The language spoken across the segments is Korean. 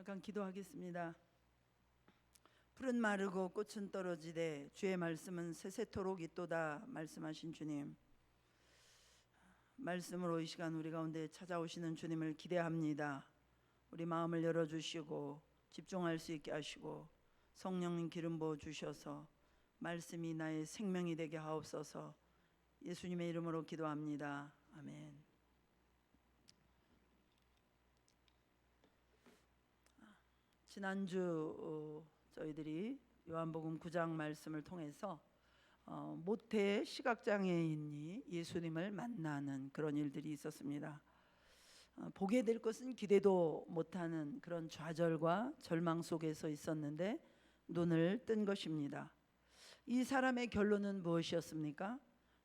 잠깐 기도하겠습니다. 푸른 마르고 꽃은 떨어지되 주의 말씀은 세세토록 있도다 말씀하신 주님, 말씀으로 이 시간 우리 가운데 찾아오시는 주님을 기대합니다. 우리 마음을 열어주시고 집중할 수 있게 하시고 성령님 기름 부어 주셔서 말씀이 나의 생명이 되게 하옵소서. 예수님의 이름으로 기도합니다. 아멘. 지난주 저희들이 요한복음 9장 말씀을 통해서 모태 시각장애인이 예수님을 만나는 그런 일들이 있었습니다. 보게 될 것은 기대도 못하는 그런 좌절과 절망 속에서 있었는데 눈을 뜬 것입니다. 이 사람의 결론은 무엇이었습니까?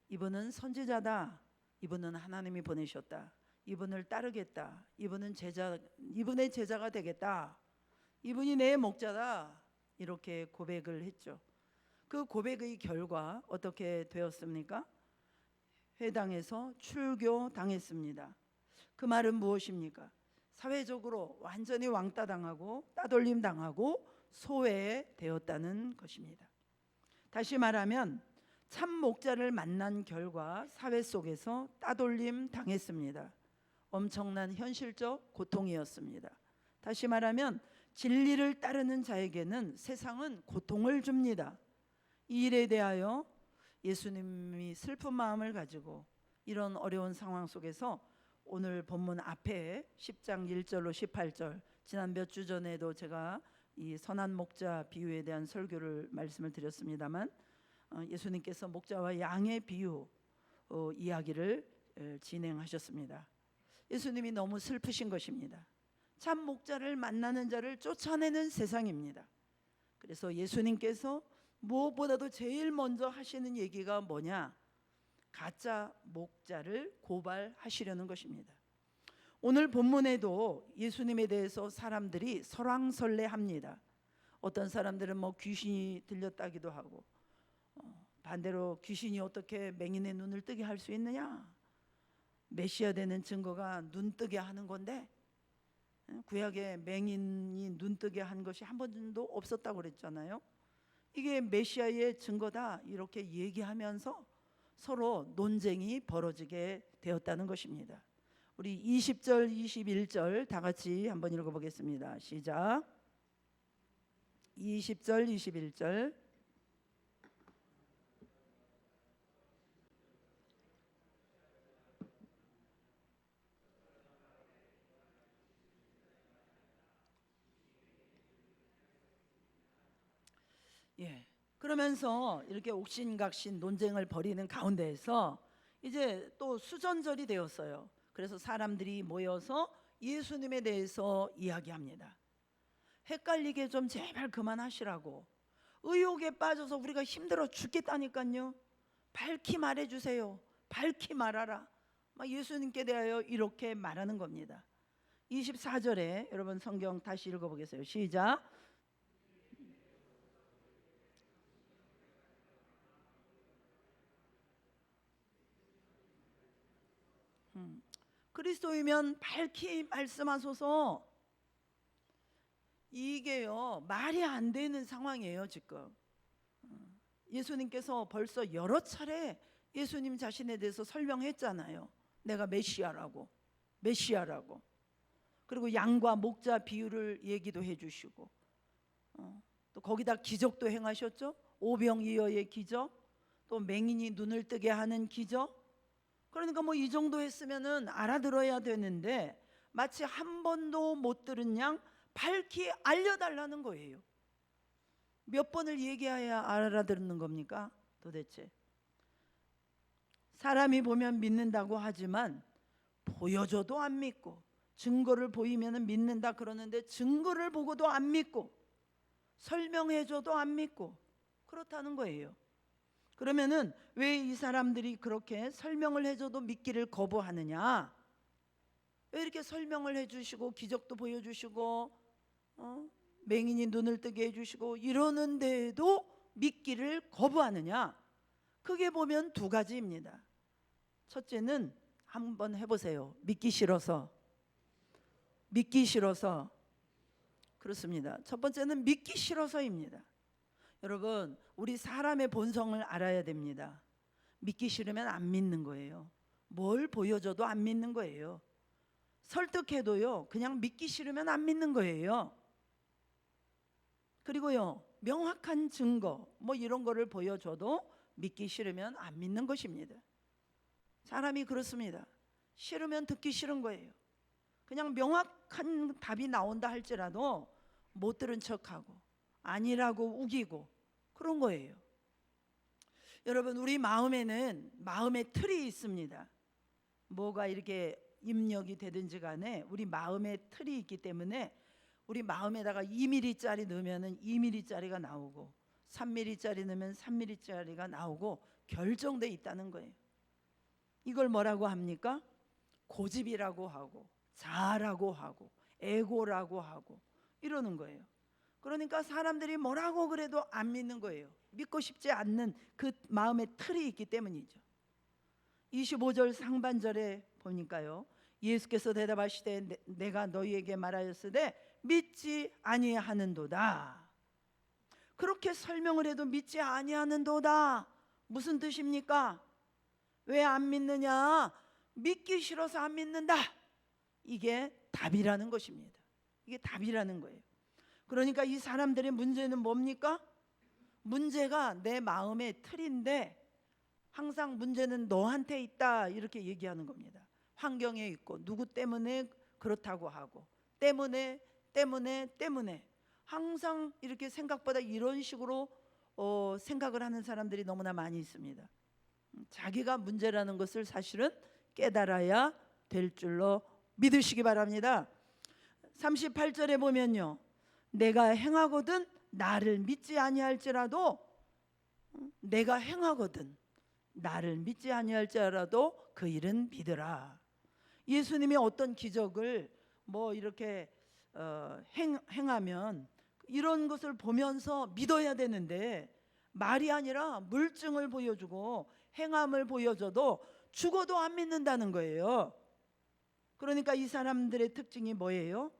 이분은 선지자다. 이분은 하나님이 보내셨다. 이분을 따르겠다. 이분의 제자가 되겠다. 이분이 내 목자다. 이렇게 고백을 했죠. 그 고백의 결과 어떻게 되었습니까? 회당에서 출교당했습니다. 그 말은 무엇입니까? 사회적으로 완전히 왕따당하고 따돌림 당하고 소외되었다는 것입니다. 다시 말하면 참 목자를 만난 결과 사회 속에서 따돌림 당했습니다. 엄청난 현실적 고통이었습니다. 다시 말하면 진리를 따르는 자에게는 세상은 고통을 줍니다. 이 일에 대하여 예수님이 슬픈 마음을 가지고 이런 어려운 상황 속에서 오늘 본문 앞에 10장 1절로 18절, 지난 몇 주 전에도 제가 이 선한 목자 비유에 대한 설교를 말씀을 드렸습니다만 예수님께서 목자와 양의 비유 이야기를 진행하셨습니다. 예수님이 너무 슬프신 것입니다. 참 목자를 만나는 자를 쫓아내는 세상입니다. 그래서 예수님께서 무엇보다도 제일 먼저 하시는 얘기가 뭐냐? 가짜 목자를 고발하시려는 것입니다. 오늘 본문에도 예수님에 대해서 사람들이 설왕설래합니다. 어떤 사람들은 귀신이 들렸다기도 하고, 반대로 귀신이 어떻게 맹인의 눈을 뜨게 할 수 있느냐? 메시아 되는 증거가 눈 뜨게 하는 건데, 구약에 맹인이 눈 뜨게 한 것이 한 번도 없었다고 그랬잖아요. 이게 메시아의 증거다 이렇게 얘기하면서 서로 논쟁이 벌어지게 되었다는 것입니다. 우리 20절 21절 다 같이 한번 읽어보겠습니다. 시작. 20절 21절. 그러면서 이렇게 옥신각신 논쟁을 벌이는 가운데에서 이제 또 수전절이 되었어요. 그래서 사람들이 모여서 예수님에 대해서 이야기합니다. 헷갈리게 좀 제발 그만하시라고. 의혹에 빠져서 우리가 힘들어 죽겠다니까요. 밝히 말해주세요. 밝히 말하라. 막 예수님께 대하여 이렇게 말하는 겁니다. 24절에 여러분 성경 다시 읽어보겠어요. 시작. 그리스도이면 밝히 말씀하소서. 이게요 말이 안 되는 상황이에요. 지금 예수님께서 벌써 여러 차례 예수님 자신에 대해서 설명했잖아요. 내가 메시아라고. 그리고 양과 목자 비유를 얘기도 해주시고 또 거기다 기적도 행하셨죠. 오병이어의 기적, 또 맹인이 눈을 뜨게 하는 기적. 그러니까 이 정도 했으면은 알아들어야 되는데 마치 한 번도 못 들은 양 밝히 알려달라는 거예요. 몇 번을 얘기해야 알아듣는 겁니까? 도대체 사람이 보면 믿는다고 하지만 보여줘도 안 믿고, 증거를 보이면 믿는다 그러는데 증거를 보고도 안 믿고, 설명해줘도 안 믿고 그렇다는 거예요. 그러면은 왜 이 사람들이 그렇게 설명을 해줘도 믿기를 거부하느냐? 왜 이렇게 설명을 해주시고 기적도 보여주시고 맹인이 눈을 뜨게 해주시고 이러는데도 믿기를 거부하느냐? 크게 보면 두 가지입니다. 첫째는 한번 해보세요. 믿기 싫어서. 그렇습니다. 첫 번째는 믿기 싫어서입니다. 여러분, 우리 사람의 본성을 알아야 됩니다. 믿기 싫으면 안 믿는 거예요. 뭘 보여줘도 안 믿는 거예요. 설득해도요, 그냥 믿기 싫으면 안 믿는 거예요. 그리고요, 명확한 증거 뭐 이런 거를 보여줘도 믿기 싫으면 안 믿는 것입니다. 사람이 그렇습니다. 싫으면 듣기 싫은 거예요. 그냥 명확한 답이 나온다 할지라도 못 들은 척하고 아니라고 우기고 그런 거예요. 여러분, 우리 마음에는 마음의 틀이 있습니다. 뭐가 이렇게 입력이 되든지 간에 우리 마음의 틀이 있기 때문에 우리 마음에다가 2mm짜리 넣으면 2mm짜리가 나오고 3mm짜리 넣으면 3mm짜리가 나오고 결정돼 있다는 거예요. 이걸 뭐라고 합니까? 고집이라고 하고 자라고 하고 에고라고 하고 이러는 거예요. 그러니까 사람들이 뭐라고 그래도 안 믿는 거예요. 믿고 싶지 않는 그 마음의 틀이 있기 때문이죠. 25절 상반절에 보니까요, 예수께서 대답하시되 내가 너희에게 말하였으되 믿지 아니하는도다. 그렇게 설명을 해도 믿지 아니하는도다. 무슨 뜻입니까? 왜 안 믿느냐? 믿기 싫어서 안 믿는다. 이게 답이라는 것입니다. 이게 답이라는 거예요. 그러니까 이 사람들의 문제는 뭡니까? 문제가 내 마음의 틀인데 항상 문제는 너한테 있다 이렇게 얘기하는 겁니다. 환경에 있고 누구 때문에 그렇다고 하고 때문에 항상 이렇게 생각보다 이런 식으로 생각을 하는 사람들이 너무나 많이 있습니다. 자기가 문제라는 것을 사실은 깨달아야 될 줄로 믿으시기 바랍니다. 38절에 보면요, 내가 행하거든 나를 믿지 아니할지라도, 내가 행하거든 나를 믿지 아니할지라도 그 일은 믿으라. 예수님이 어떤 기적을 뭐 이렇게 행하면 이런 것을 보면서 믿어야 되는데 말이 아니라 물증을 보여주고 행함을 보여줘도 죽어도 안 믿는다는 거예요. 그러니까 이 사람들의 특징이 뭐예요?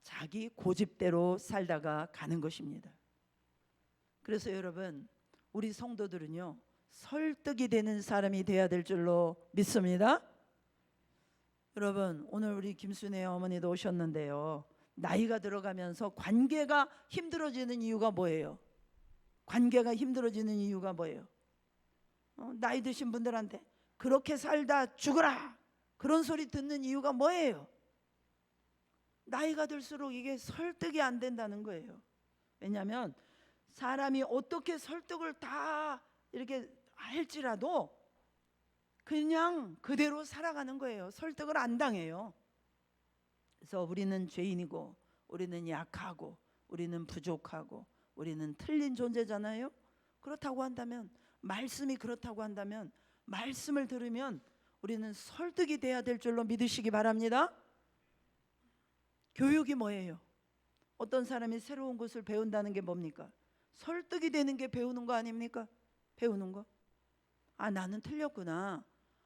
자기 고집대로 살다가 가는 것입니다. 그래서 여러분, 우리 성도들은요, 설득이 되는 사람이 되어야 될 줄로 믿습니다. 여러분, 오늘 우리 김순애 어머니도 오셨는데요, 나이가 들어가면서 관계가 힘들어지는 이유가 뭐예요? 관계가 힘들어지는 이유가 뭐예요? 나이 드신 분들한테 그렇게 살다 죽어라 그런 소리 듣는 이유가 뭐예요? 나이가 들수록 이게 설득이 안 된다는 거예요. 왜냐하면 사람이 어떻게 설득을 다 이렇게 할지라도 그냥 그대로 살아가는 거예요. 설득을 안 당해요. 그래서 우리는 죄인이고 우리는 약하고 우리는 부족하고 우리는 틀린 존재잖아요. 그렇다고 한다면, 말씀이 그렇다고 한다면 말씀을 들으면 우리는 설득이 돼야 될 줄로 믿으시기 바랍니다. 교육이 뭐예요? 어떤 사람이 새로운 것을 배운다는 게 뭡니까? 설득이 되는 게 배우는 거 아닙니까? 배우는 거. 아, 나는 틀렸구나.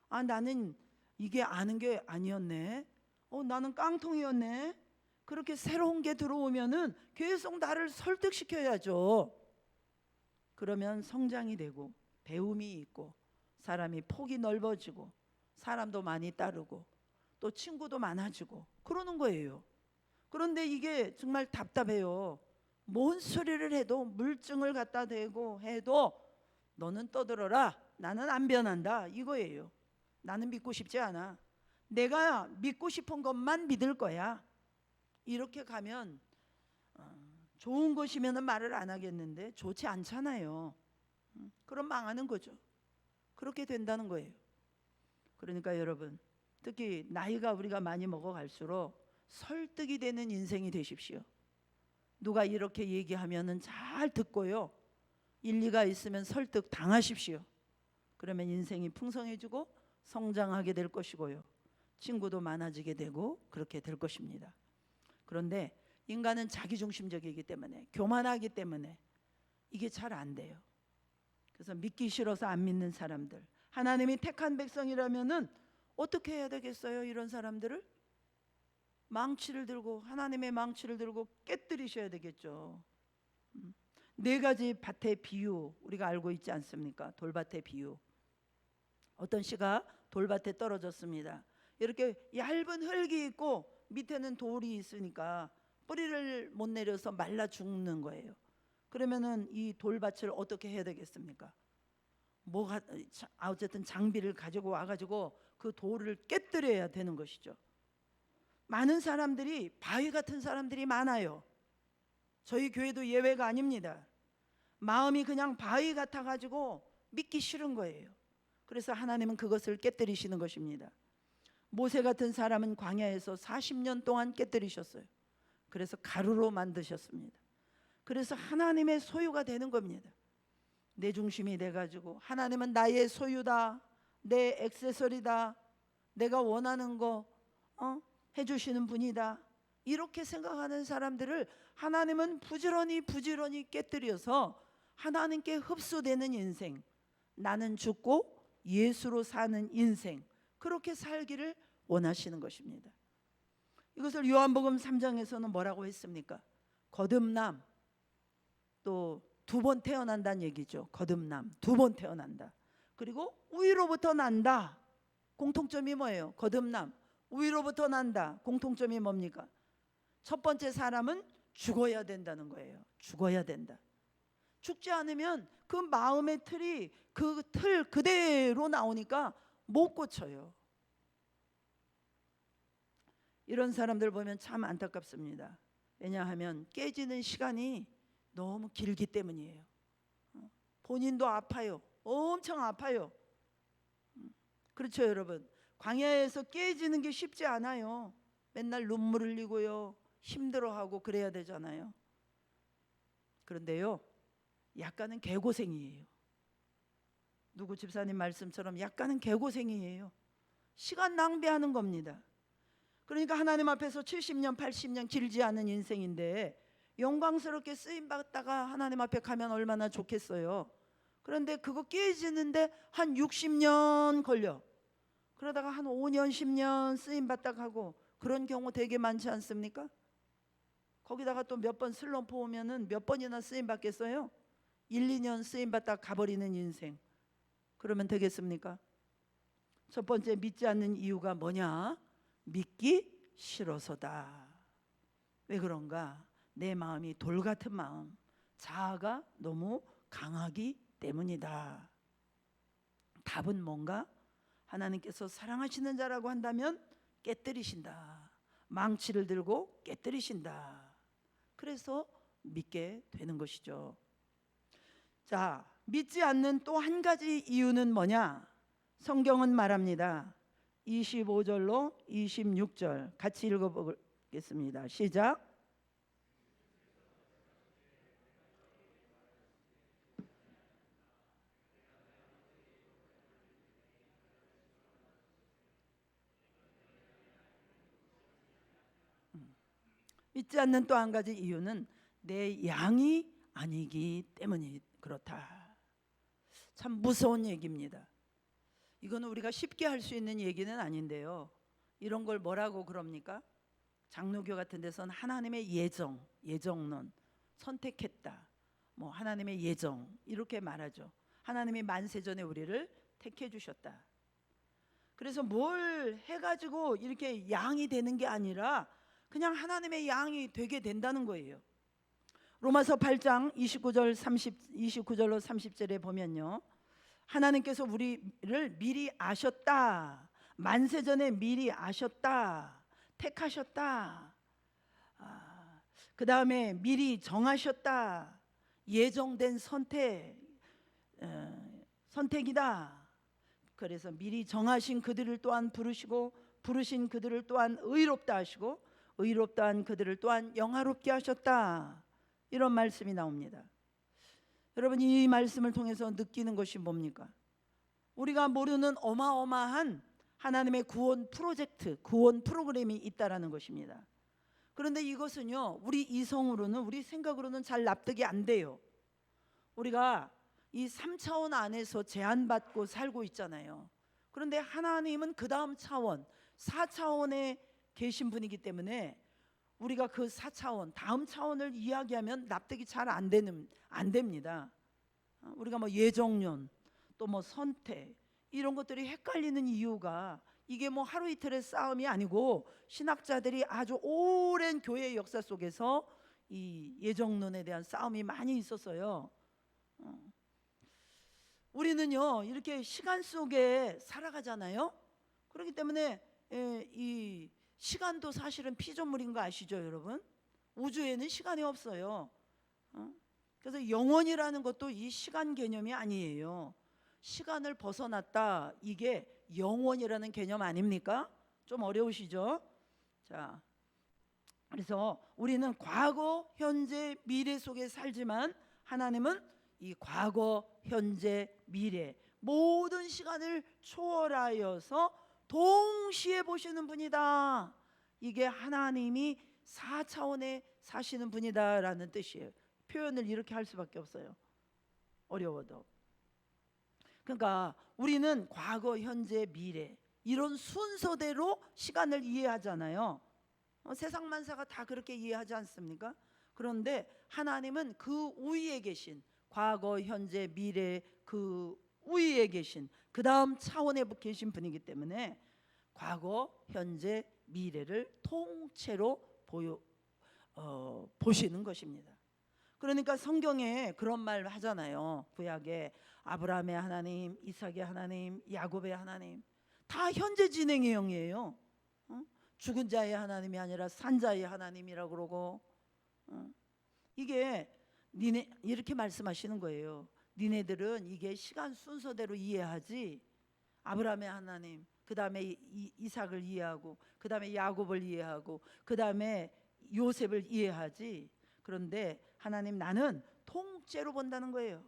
아, 나는 이게 아는 게 아니었네. 나는 깡통이었네. 그렇게 새로운 게 들어오면은 계속 나를 설득시켜야죠. 그러면 성장이 되고 배움이 있고 사람이 폭이 넓어지고 사람도 많이 따르고 또 친구도 많아지고 그러는 거예요. 그런데 이게 정말 답답해요. 뭔 소리를 해도 물증을 갖다 대고 해도 너는 떠들어라, 나는 안 변한다 이거예요. 나는 믿고 싶지 않아. 내가 믿고 싶은 것만 믿을 거야. 이렇게 가면 좋은 것이면 말을 안 하겠는데 좋지 않잖아요. 그럼 망하는 거죠. 그렇게 된다는 거예요. 그러니까 여러분, 특히 나이가 우리가 많이 먹어갈수록 설득이 되는 인생이 되십시오. 누가 이렇게 얘기하면은 잘 듣고요, 일리가 있으면 설득 당하십시오. 그러면 인생이 풍성해지고 성장하게 될 것이고요, 친구도 많아지게 되고 그렇게 될 것입니다. 그런데 인간은 자기중심적이기 때문에, 교만하기 때문에 이게 잘 안 돼요. 그래서 믿기 싫어서 안 믿는 사람들, 하나님이 택한 백성이라면은 어떻게 해야 되겠어요? 이런 사람들을 망치를 들고, 하나님의 망치를 들고 깨뜨리셔야 되겠죠. 네 가지 밭의 비유 우리가 알고 있지 않습니까? 돌밭의 비유. 어떤 씨가 돌밭에 떨어졌습니다. 이렇게 얇은 흙이 있고 밑에는 돌이 있으니까 뿌리를 못 내려서 말라 죽는 거예요. 그러면은 이 돌밭을 어떻게 해야 되겠습니까? 뭐가 어쨌든 장비를 가지고 와가지고 그 돌을 깨뜨려야 되는 것이죠. 많은 사람들이, 바위 같은 사람들이 많아요. 저희 교회도 예외가 아닙니다. 마음이 그냥 바위 같아가지고 믿기 싫은 거예요. 그래서 하나님은 그것을 깨뜨리시는 것입니다. 모세 같은 사람은 광야에서 40년 동안 깨뜨리셨어요. 그래서 가루로 만드셨습니다. 그래서 하나님의 소유가 되는 겁니다. 내 중심이 돼가지고 하나님은 나의 소유다, 내 액세서리다, 내가 원하는 거 해주시는 분이다, 이렇게 생각하는 사람들을 하나님은 부지런히 깨뜨려서 하나님께 흡수되는 인생, 나는 죽고 예수로 사는 인생, 그렇게 살기를 원하시는 것입니다. 이것을 요한복음 3장에서는 뭐라고 했습니까? 거듭남, 또 두 번 태어난다는 얘기죠. 거듭남, 두 번 태어난다. 그리고 우위로부터 난다. 공통점이 뭐예요? 거듭남, 우위로부터 난다. 공통점이 뭡니까? 첫 번째 사람은 죽어야 된다는 거예요. 죽어야 된다. 죽지 않으면 그 마음의 틀이 그 틀 그대로 나오니까 못 고쳐요. 이런 사람들 보면 참 안타깝습니다. 왜냐하면 깨지는 시간이 너무 길기 때문이에요. 본인도 아파요. 엄청 아파요. 그렇죠, 여러분? 광야에서 깨지는 게 쉽지 않아요. 맨날 눈물 흘리고요, 힘들어하고 그래야 되잖아요. 그런데요, 약간은 개고생이에요. 누구 집사님 말씀처럼 약간은 개고생이에요. 시간 낭비하는 겁니다. 그러니까 하나님 앞에서 70년 80년 길지 않은 인생인데 영광스럽게 쓰임받다가 하나님 앞에 가면 얼마나 좋겠어요. 그런데 그거 깨지는데 한 60년 걸려. 그러다가 한 5년 10년 쓰임받다 가고, 그런 경우 되게 많지 않습니까? 거기다가 또 몇 번 슬럼프 오면은 몇 번이나 쓰임받겠어요? 1, 2년 쓰임받다 가버리는 인생. 그러면 되겠습니까? 첫 번째, 믿지 않는 이유가 뭐냐? 믿기 싫어서다. 왜 그런가? 내 마음이 돌 같은 마음, 자아가 너무 강하기 때문이다. 답은 뭔가? 하나님께서 사랑하시는 자라고 한다면 깨뜨리신다. 망치를 들고 깨뜨리신다. 그래서 믿게 되는 것이죠. 자, 믿지 않는 또 한 가지 이유는 뭐냐? 성경은 말합니다. 25절로 26절 같이 읽어보겠습니다. 시작. 믿지 않는 또 한 가지 이유는 내 양이 아니기 때문이 그렇다. 참 무서운 얘기입니다. 이거는 우리가 쉽게 할 수 있는 얘기는 아닌데요, 이런 걸 뭐라고 그럽니까? 장로교 같은 데서는 하나님의 예정론, 선택했다, 뭐 하나님의 예정, 이렇게 말하죠. 하나님이 만세전에 우리를 택해 주셨다. 그래서 뭘 해가지고 이렇게 양이 되는 게 아니라 그냥 하나님의 양이 되게 된다는 거예요. 로마서 8장 29절로 30절에 보면요, 하나님께서 우리를 미리 아셨다, 만세전에 미리 아셨다, 택하셨다, 그 다음에 미리 정하셨다, 예정된 선택이다. 그래서 미리 정하신 그들을 또한 부르시고, 부르신 그들을 또한 의롭다 하시고, 의롭다 한 그들을 또한 영화롭게 하셨다. 이런 말씀이 나옵니다. 여러분, 이 말씀을 통해서 느끼는 것이 뭡니까? 우리가 모르는 어마어마한 하나님의 구원 프로젝트, 구원 프로그램이 있다라는 것입니다. 그런데 이것은요, 우리 이성으로는, 우리 생각으로는 잘 납득이 안 돼요. 우리가 이 3차원 안에서 제한받고 살고 있잖아요. 그런데 하나님은 그 다음 차원, 4차원의 계신 분이기 때문에 우리가 그 4차원 다음 차원을 이야기하면 납득이 잘 안 됩니다. 우리가 뭐 예정론 또 뭐 선택 이런 것들이 헷갈리는 이유가 이게 뭐 하루 이틀의 싸움이 아니고 신학자들이 아주 오랜 교회의 역사 속에서 이 예정론에 대한 싸움이 많이 있었어요. 우리는요 이렇게 시간 속에 살아가잖아요. 그렇기 때문에 이 시간도 사실은 피조물인 거 아시죠, 여러분? 우주에는 시간이 없어요. 그래서 영원이라는 것도 이 시간 개념이 아니에요. 시간을 벗어났다, 이게 영원이라는 개념 아닙니까? 좀 어려우시죠? 자, 그래서 우리는 과거, 현재, 미래 속에 살지만 하나님은 이 과거, 현재, 미래 모든 시간을 초월하여서 동시에 보시는 분이다. 이게 하나님이 4차원에 사시는 분이다라는 뜻이에요. 표현을 이렇게 할 수밖에 없어요. 어려워도. 그러니까 우리는 과거, 현재, 미래 이런 순서대로 시간을 이해하잖아요. 세상 만사가 다 그렇게 이해하지 않습니까? 그런데 하나님은 그 위에 계신 과거, 현재, 미래 그 위에 계신 그 다음 차원에 계신 분이기 때문에 과거, 현재, 미래를 통째로 보시는 것입니다. 그러니까 성경에 그런 말 하잖아요. 구약에 아브라함의 하나님, 이삭의 하나님, 야곱의 하나님 다 현재 진행의 영이에요. 죽은 자의 하나님이 아니라 산 자의 하나님이라고 그러고 이게 니네 이렇게 말씀하시는 거예요. 니네들은 이게 시간 순서대로 이해하지 아브라함의 하나님, 그 다음에 이삭을 이해하고 그 다음에 야곱을 이해하고 그 다음에 요셉을 이해하지. 그런데 하나님 나는 통째로 본다는 거예요.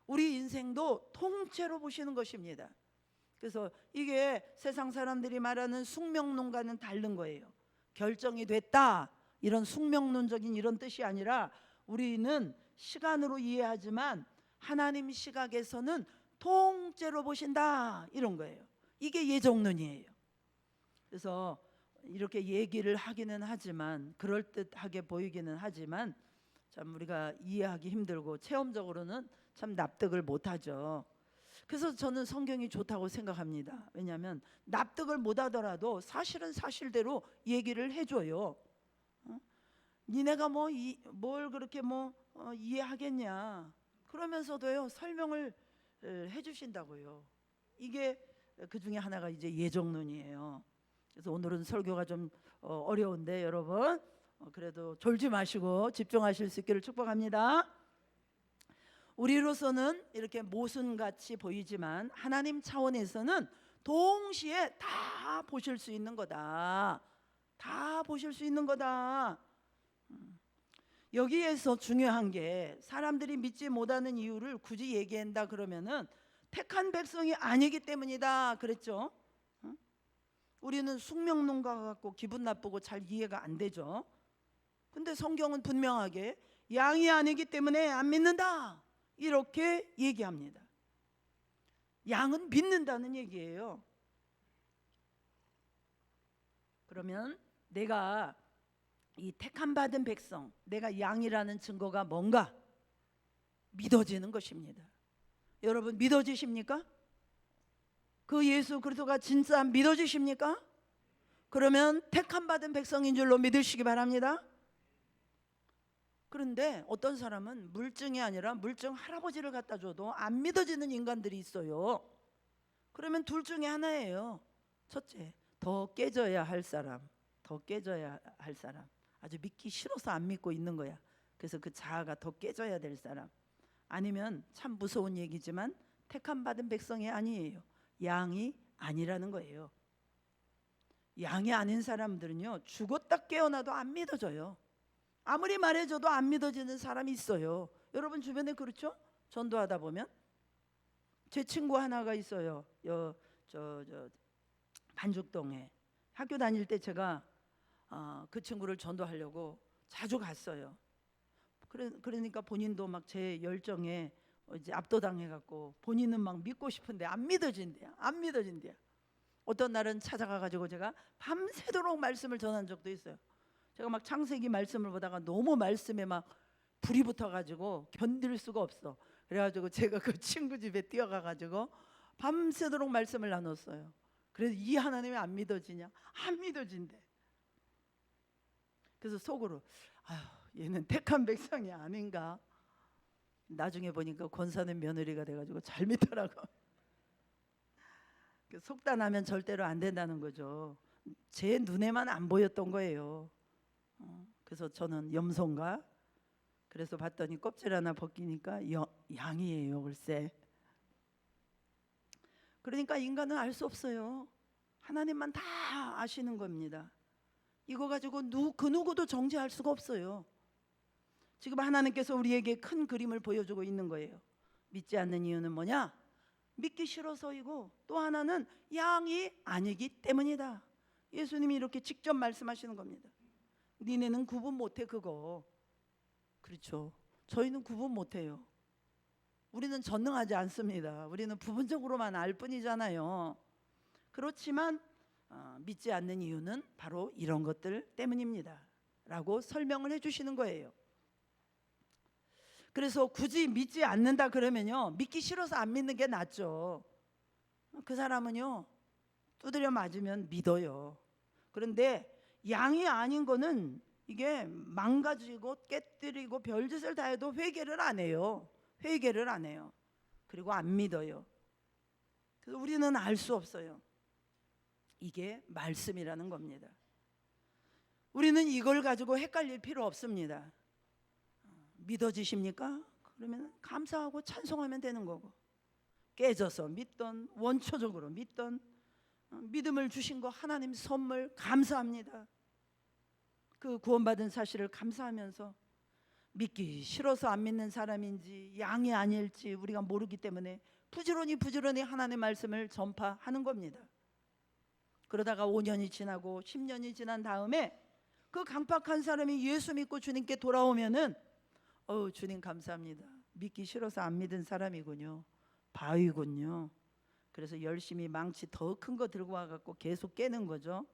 우리 인생도 통째로 보시는 것입니다. 그래서 이게 세상 사람들이 말하는 숙명론과는 다른 거예요. 결정이 됐다 이런 숙명론적인 이런 뜻이 아니라 우리는 시간으로 이해하지만 하나님 시각에서는 통째로 보신다 이런 거예요. 이게 예정론이에요. 그래서 이렇게 얘기를 하기는 하지만 그럴듯하게 보이기는 하지만 참 우리가 이해하기 힘들고 체험적으로는 참 납득을 못하죠. 그래서 저는 성경이 좋다고 생각합니다. 왜냐하면 납득을 못하더라도 사실은 사실대로 얘기를 해줘요. 니네가 뭘 그렇게 이해하겠냐 그러면서도요 설명을 해주신다고요. 이게 그 중에 하나가 이제 예정론이에요. 그래서 오늘은 설교가 좀 어려운데 여러분 그래도 졸지 마시고 집중하실 수 있기를 축복합니다. 우리로서는 이렇게 모순같이 보이지만 하나님 차원에서는 동시에 다 보실 수 있는 거다. 다 보실 수 있는 거다. 여기에서 중요한 게 사람들이 믿지 못하는 이유를 굳이 얘기한다 그러면은 택한 백성이 아니기 때문이다 그랬죠. 우리는 숙명론가 갖고 기분 나쁘고 잘 이해가 안 되죠. 근데 성경은 분명하게 양이 아니기 때문에 안 믿는다 이렇게 얘기합니다. 양은 믿는다는 얘기예요. 그러면 내가 이 택함 받은 백성, 내가 양이라는 증거가 뭔가? 믿어지는 것입니다. 여러분 믿어지십니까? 그 예수 그리스도가 진짜 믿어지십니까? 그러면 택함 받은 백성인 줄로 믿으시기 바랍니다. 그런데 어떤 사람은 물증이 아니라 물증 할아버지를 갖다 줘도 안 믿어지는 인간들이 있어요. 그러면 둘 중에 하나예요. 첫째, 더 깨져야 할 사람, 더 깨져야 할 사람. 아주 믿기 싫어서 안 믿고 있는 거야. 그래서 그 자아가 더 깨져야 될 사람. 아니면 참 무서운 얘기지만 택함 받은 백성이 아니에요. 양이 아니라는 거예요. 양이 아닌 사람들은요 죽었다 깨어나도 안 믿어져요. 아무리 말해줘도 안 믿어지는 사람이 있어요. 여러분 주변에 그렇죠? 전도하다 보면 제 친구 하나가 있어요. 저 반죽동에 학교 다닐 때 제가 그 친구를 전도하려고 자주 갔어요. 그러니까 본인도 막 제 열정에 이제 압도당해갖고 본인은 막 믿고 싶은데 안 믿어진대요. 안 믿어진대요. 어떤 날은 찾아가 가지고 제가 밤새도록 말씀을 전한 적도 있어요. 제가 막 창세기 말씀을 보다가 너무 말씀에 막 불이 붙어 가지고 견딜 수가 없어. 그래 가지고 제가 그 친구 집에 뛰어가 가지고 밤새도록 말씀을 나눴어요. 그래서 이 하나님이 안 믿어지냐? 안 믿어진대. 그래서 속으로 아휴, 얘는 택한 백성이 아닌가. 나중에 보니까 권사님 며느리가 돼가지고 잘 믿더라고. 속단하면 절대로 안 된다는 거죠. 제 눈에만 안 보였던 거예요. 그래서 저는 염소인가? 그래서 봤더니 껍질 하나 벗기니까 양이에요, 글쎄. 그러니까 인간은 알 수 없어요. 하나님만 다 아시는 겁니다. 이거 가지고 그 누구도 정죄할 수가 없어요. 지금 하나님께서 우리에게 큰 그림을 보여주고 있는 거예요. 믿지 않는 이유는 뭐냐? 믿기 싫어서이고, 또 하나는 양이 아니기 때문이다. 예수님이 이렇게 직접 말씀하시는 겁니다. 니네는 구분 못해 그거. 그렇죠. 저희는 구분 못해요. 우리는 전능하지 않습니다. 우리는 부분적으로만 알 뿐이잖아요. 그렇지만 믿지 않는 이유는 바로 이런 것들 때문입니다 라고 설명을 해주시는 거예요. 그래서 굳이 믿지 않는다 그러면요, 믿기 싫어서 안 믿는 게 낫죠. 그 사람은요 두드려 맞으면 믿어요. 그런데 양이 아닌 거는 이게 망가지고 깨뜨리고 별짓을 다 해도 회개를 안 해요. 회개를 안 해요. 그리고 안 믿어요. 그래서 우리는 알 수 없어요. 이게 말씀이라는 겁니다. 우리는 이걸 가지고 헷갈릴 필요 없습니다. 믿어지십니까? 그러면 감사하고 찬송하면 되는 거고, 깨져서 믿던 원초적으로 믿던 믿음을 주신 거 하나님 선물 감사합니다. 그 구원받은 사실을 감사하면서 믿기 싫어서 안 믿는 사람인지 양이 아닐지 우리가 모르기 때문에 부지런히 하나님의 말씀을 전파하는 겁니다. 그러다가 5년이 지나고 10년이 지난 다음에 그 강팍한 사람이 예수 믿고 주님께 돌아오면은 주님 감사합니다. 믿기 싫어서 안 믿은 사람이군요. 바위군요. 그래서 열심히 망치 더 큰 거 들고 와갖고 계속 깨는 거죠.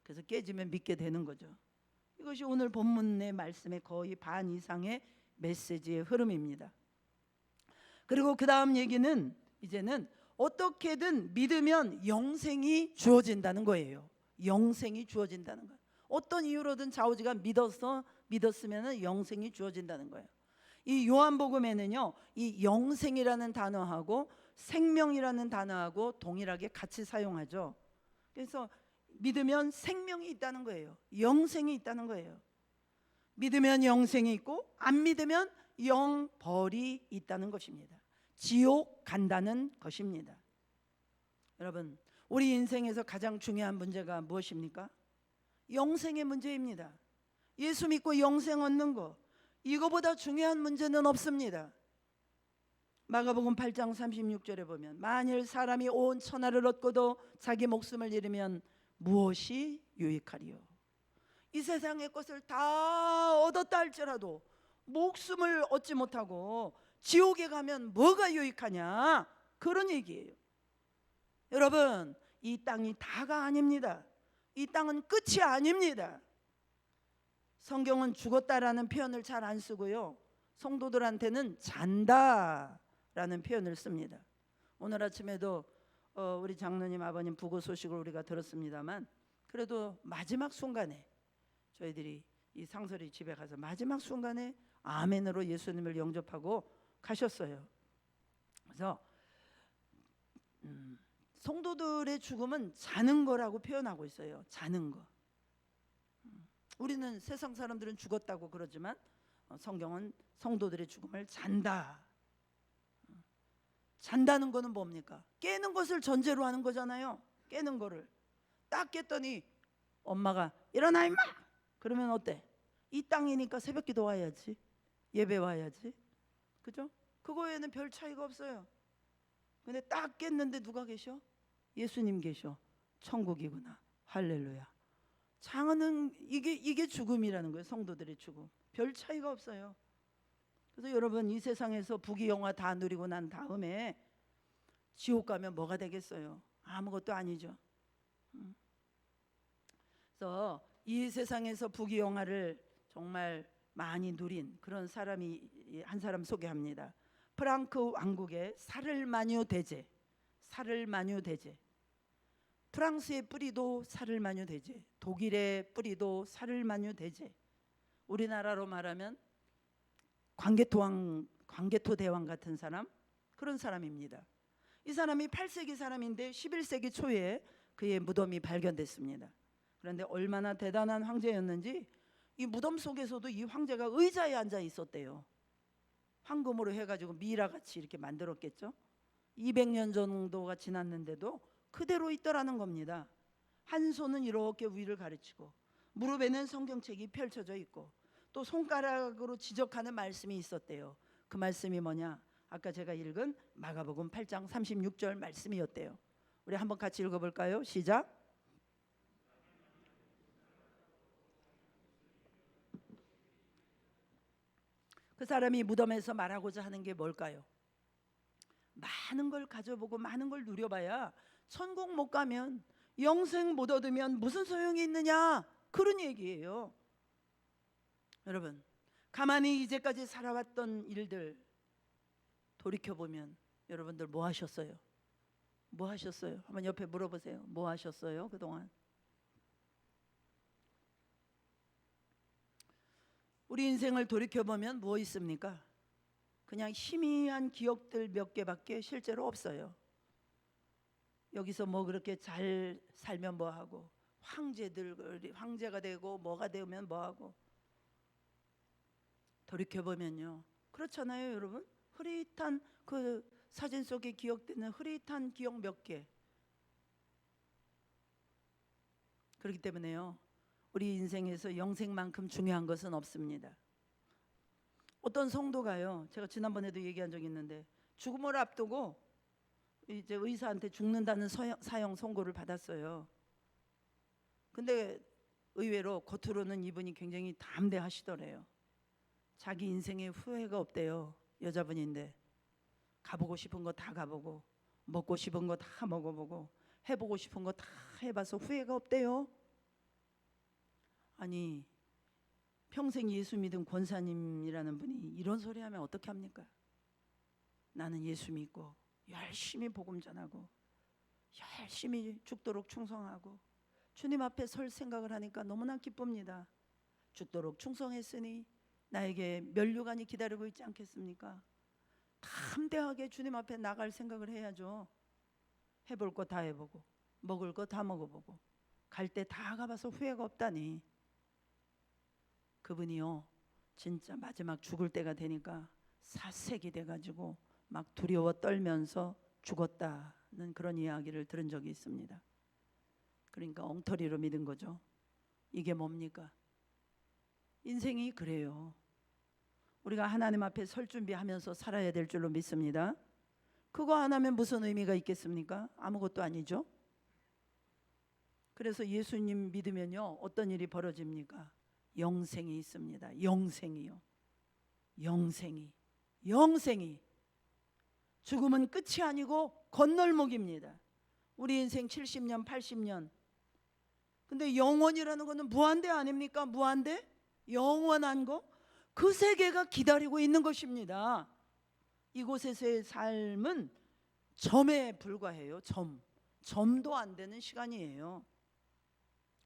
그래서 깨지면 믿게 되는 거죠. 이것이 오늘 본문의 말씀의 거의 반 이상의 메시지의 흐름입니다. 그리고 그 다음 얘기는 이제는 어떻게든 믿으면 영생이 주어진다는 거예요. 영생이 주어진다는 거예요. 어떤 이유로든 좌우지가 믿었으면 영생이 주어진다는 거예요. 이 요한복음에는요, 이 영생이라는 단어하고 생명이라는 단어하고 동일하게 같이 사용하죠. 그래서 믿으면 생명이 있다는 거예요. 영생이 있다는 거예요. 믿으면 영생이 있고 안 믿으면 영벌이 있다는 것입니다. 지옥 간다는 것입니다. 여러분, 우리 인생에서 가장 중요한 문제가 무엇입니까? 영생의 문제입니다. 예수 믿고 영생 얻는 거, 이거보다 중요한 문제는 없습니다. 마가복음 8장 36절에 보면 만일 사람이 온 천하를 얻고도 자기 목숨을 잃으면 무엇이 유익하리요? 이 세상의 것을 다 얻었다 할지라도 목숨을 얻지 못하고 지옥에 가면 뭐가 유익하냐? 그런 얘기예요. 여러분, 이 땅이 다가 아닙니다. 이 땅은 끝이 아닙니다. 성경은 죽었다라는 표현을 잘 안 쓰고요, 성도들한테는 잔다라는 표현을 씁니다. 오늘 아침에도 우리 장로님 아버님 부고 소식을 우리가 들었습니다만, 그래도 마지막 순간에 저희들이 이 상설이 집에 가서 마지막 순간에 아멘으로 예수님을 영접하고 가셨어요. 그래서 성도들의 죽음은 자는 거라고 표현하고 있어요. 자는 거. 우리는 세상 사람들은 죽었다고 그러지만 성경은 성도들의 죽음을 잔다. 잔다는 거는 뭡니까? 깨는 것을 전제로 하는 거잖아요. 깨는 거를 딱 깼더니 엄마가 일어나 임마! 그러면 어때? 이 땅이니까 새벽기도 와야지, 예배 와야지, 그죠? 그거에는 별 차이가 없어요. 근데 딱 깼는데 누가 계셔? 예수님 계셔. 천국이구나. 할렐루야. 장은 이게 죽음이라는 거예요. 성도들의 죽음. 별 차이가 없어요. 그래서 여러분, 이 세상에서 부귀영화 다 누리고 난 다음에 지옥 가면 뭐가 되겠어요? 아무것도 아니죠. 그래서 이 세상에서 부귀영화를 정말 많이 누린 그런 사람이 한 사람 소개합니다. 프랑크 왕국의 사를마뉴 대제. 사를마뉴 대제. 프랑스의 뿌리도 사를마뉴 대제, 독일의 뿌리도 사를마뉴 대제. 우리나라로 말하면 광개토 대왕 같은 사람, 그런 사람입니다. 이 사람이 8세기 사람인데 11세기 초에 그의 무덤이 발견됐습니다. 그런데 얼마나 대단한 황제였는지 이 무덤 속에서도 이 황제가 의자에 앉아 있었대요. 황금으로 해가지고 미라같이 이렇게 만들었겠죠. 200년 정도가 지났는데도 그대로 있더라는 겁니다. 한 손은 이렇게 위를 가르치고 무릎에는 성경책이 펼쳐져 있고 또 손가락으로 지적하는 말씀이 있었대요. 그 말씀이 뭐냐? 아까 제가 읽은 마가복음 8장 36절 말씀이었대요. 우리 한번 같이 읽어볼까요? 시작. 그 사람이 무덤에서 말하고자 하는 게 뭘까요? 많은 걸 가져보고 많은 걸 누려봐야 천국 못 가면, 영생 못 얻으면 무슨 소용이 있느냐, 그런 얘기예요. 여러분, 가만히 이제까지 살아왔던 일들 돌이켜보면 여러분들 뭐 하셨어요? 뭐 하셨어요? 한번 옆에 물어보세요. 뭐 하셨어요 그동안? 우리 인생을 돌이켜보면 뭐 있습니까? 그냥 희미한 기억들 몇 개밖에 실제로 없어요. 여기서 뭐 그렇게 잘 살면 뭐하고, 황제가 되고 뭐가 되면 뭐하고. 돌이켜보면요, 그렇잖아요 여러분. 흐릿한 그 사진 속에 기억되는 흐릿한 기억 몇 개. 그렇기 때문에요, 우리 인생에서 영생만큼 중요한 것은 없습니다. 어떤 성도가요, 제가 지난번에도 얘기한 적이 있는데, 죽음을 앞두고 이제 의사한테 죽는다는 사형 선고를 받았어요. 근데 의외로 겉으로는 이분이 굉장히 담대하시더래요. 자기 인생에 후회가 없대요. 여자분인데 가보고 싶은 거 다 가보고, 먹고 싶은 거 다 먹어보고, 해보고 싶은 거 다 해봐서 후회가 없대요. 아니, 평생 예수 믿은 권사님이라는 분이 이런 소리 하면 어떻게 합니까? 나는 예수 믿고 열심히 복음 전하고 열심히 죽도록 충성하고 주님 앞에 설 생각을 하니까 너무나 기쁩니다. 죽도록 충성했으니 나에게 면류관이 기다리고 있지 않겠습니까? 담대하게 주님 앞에 나갈 생각을 해야죠. 해볼 거 다 해보고 먹을 거 다 먹어보고 갈 때 다 가봐서 후회가 없다니. 그분이요, 진짜 마지막 죽을 때가 되니까 사색이 돼가지고 막 두려워 떨면서 죽었다는 그런 이야기를 들은 적이 있습니다. 그러니까 엉터리로 믿은 거죠. 이게 뭡니까? 인생이 그래요. 우리가 하나님 앞에 설 준비하면서 살아야 될 줄로 믿습니다. 그거 안 하면 무슨 의미가 있겠습니까? 아무것도 아니죠. 그래서 예수님 믿으면요, 어떤 일이 벌어집니까? 영생이 있습니다. 영생이요. 영생이. 죽음은 끝이 아니고 건널목입니다. 우리 인생 70년 80년. 근데 영원이라는 것은 무한대 아닙니까? 무한대? 영원한 거? 그 세계가 기다리고 있는 것입니다. 이곳에서의 삶은 점에 불과해요. 점도 안 되는 시간이에요.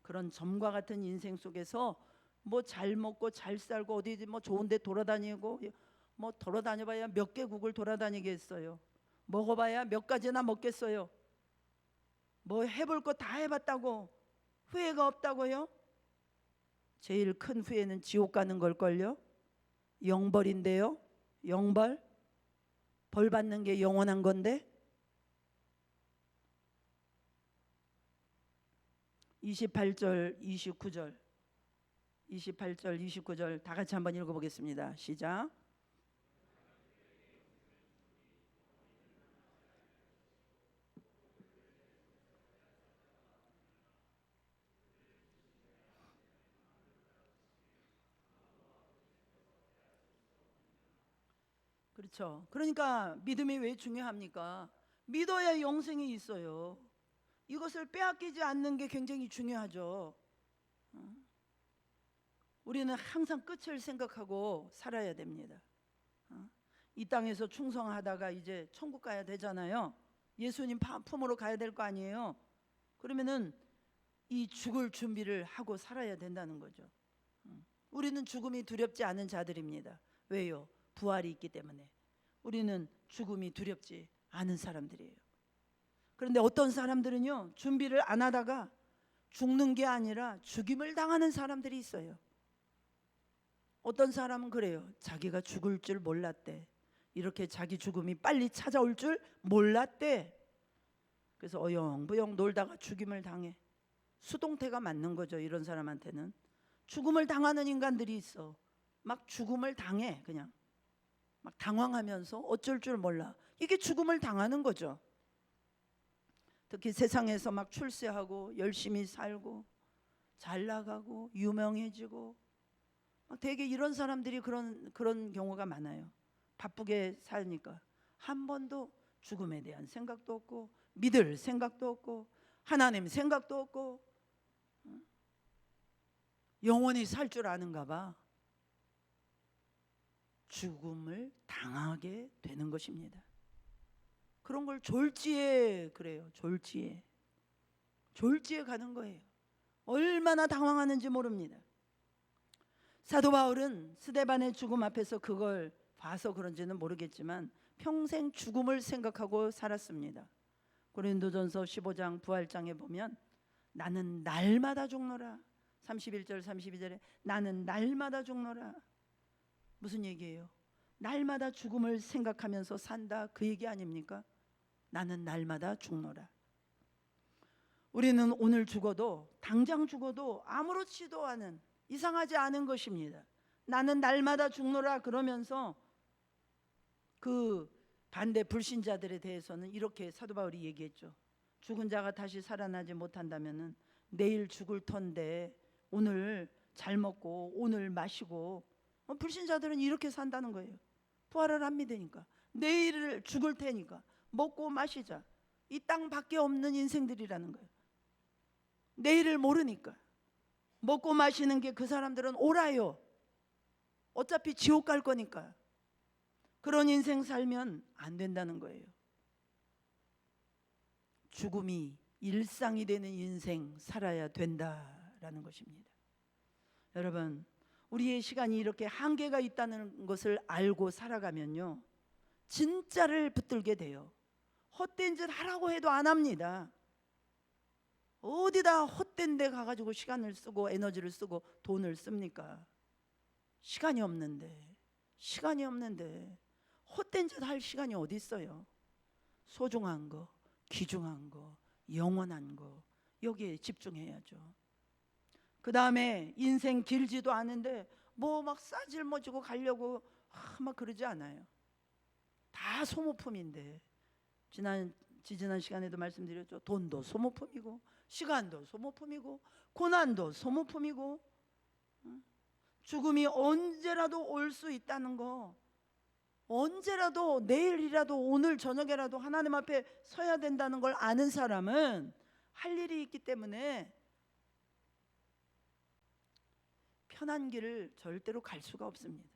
그런 점과 같은 인생 속에서 뭐 잘 먹고 잘 살고 어디 뭐 좋은 데 돌아다니고, 뭐 돌아다녀봐야 몇 개국을 돌아다니겠어요. 먹어봐야 몇 가지나 먹겠어요. 뭐 해볼 거 다 해봤다고 후회가 없다고요? 제일 큰 후회는 지옥 가는 걸걸요. 영벌인데요. 영벌. 벌 받는 게 영원한 건데. 28절 29절 28절 29절 다 같이 한번 읽어보겠습니다. 시작. 그렇죠. 그러니까 믿음이 왜 중요합니까? 믿어야 영생이 있어요. 이것을 빼앗기지 않는 게 굉장히 중요하죠. 우리는 항상 끝을 생각하고 살아야 됩니다. 이 땅에서 충성하다가 이제 천국 가야 되잖아요. 예수님 품으로 가야 될 거 아니에요. 그러면은 이 죽을 준비를 하고 살아야 된다는 거죠. 우리는 죽음이 두렵지 않은 자들입니다. 왜요? 부활이 있기 때문에. 우리는 죽음이 두렵지 않은 사람들이에요. 그런데 어떤 사람들은요, 준비를 안 하다가 죽는 게 아니라 죽임을 당하는 사람들이 있어요. 어떤 사람은 그래요. 자기가 죽을 줄 몰랐대. 이렇게 자기 죽음이 빨리 찾아올 줄 몰랐대. 그래서 어영부영 놀다가 죽임을 당해. 수동태가 맞는 거죠. 이런 사람한테는. 죽음을 당하는 인간들이 있어. 막 죽음을 당해. 그냥 막 당황하면서 어쩔 줄 몰라. 이게 죽음을 당하는 거죠. 특히 세상에서 막 출세하고 열심히 살고 잘 나가고 유명해지고 막 되게 이런 사람들이 그런 경우가 많아요. 바쁘게 사니까 한 번도 죽음에 대한 생각도 없고 믿을 생각도 없고 하나님 생각도 없고 영원히 살 줄 아는가 봐. 죽음을 당하게 되는 것입니다. 그런 걸 졸지에 그래요. 졸지에 가는 거예요. 얼마나 당황하는지 모릅니다. 사도 바울은 스데반의 죽음 앞에서 그걸 봐서 그런지는 모르겠지만 평생 죽음을 생각하고 살았습니다. 고린도전서 15장 부활장에 보면 나는 날마다 죽노라. 31절 32절에 나는 날마다 죽노라. 무슨 얘기예요? 날마다 죽음을 생각하면서 산다, 그 얘기 아닙니까? 나는 날마다 죽노라. 우리는 오늘 죽어도, 당장 죽어도 아무렇지도 않은, 이상하지 않은 것입니다. 나는 날마다 죽노라 그러면서 그 반대 불신자들에 대해서는 이렇게 사도 바울이 얘기했죠. 죽은 자가 다시 살아나지 못한다면은 내일 죽을 터인데 오늘 잘 먹고 오늘 마시고, 불신자들은 이렇게 산다는 거예요. 부활을 안 믿으니까, 내일을 죽을 테니까 먹고 마시자. 이 땅 밖에 없는 인생들이라는 거예요. 내일을 모르니까 먹고 마시는 게 그 사람들은 옳아요. 어차피 지옥 갈 거니까. 그런 인생 살면 안 된다는 거예요. 죽음이 일상이 되는 인생 살아야 된다라는 것입니다. 여러분, 우리의 시간이 이렇게 한계가 있다는 것을 알고 살아가면요, 진짜를 붙들게 돼요. 헛된 짓 하라고 해도 안 합니다. 어디다 헛된 데 가가지고 시간을 쓰고 에너지를 쓰고 돈을 씁니까? 시간이 없는데 헛된 짓 할 시간이 어디 있어요? 소중한 거, 귀중한 거, 영원한 거, 여기에 집중해야죠. 그 다음에 인생 길지도 않은데 뭐 막 싸질머지고 가려고 막 그러지 않아요. 다 소모품인데, 지지난 시간에도 말씀드렸죠. 돈도 소모품이고 시간도 소모품이고 고난도 소모품이고, 죽음이 언제라도 올 수 있다는 거, 언제라도 내일이라도 오늘 저녁에라도 하나님 앞에 서야 된다는 걸 아는 사람은 할 일이 있기 때문에 편한 길을 절대로 갈 수가 없습니다.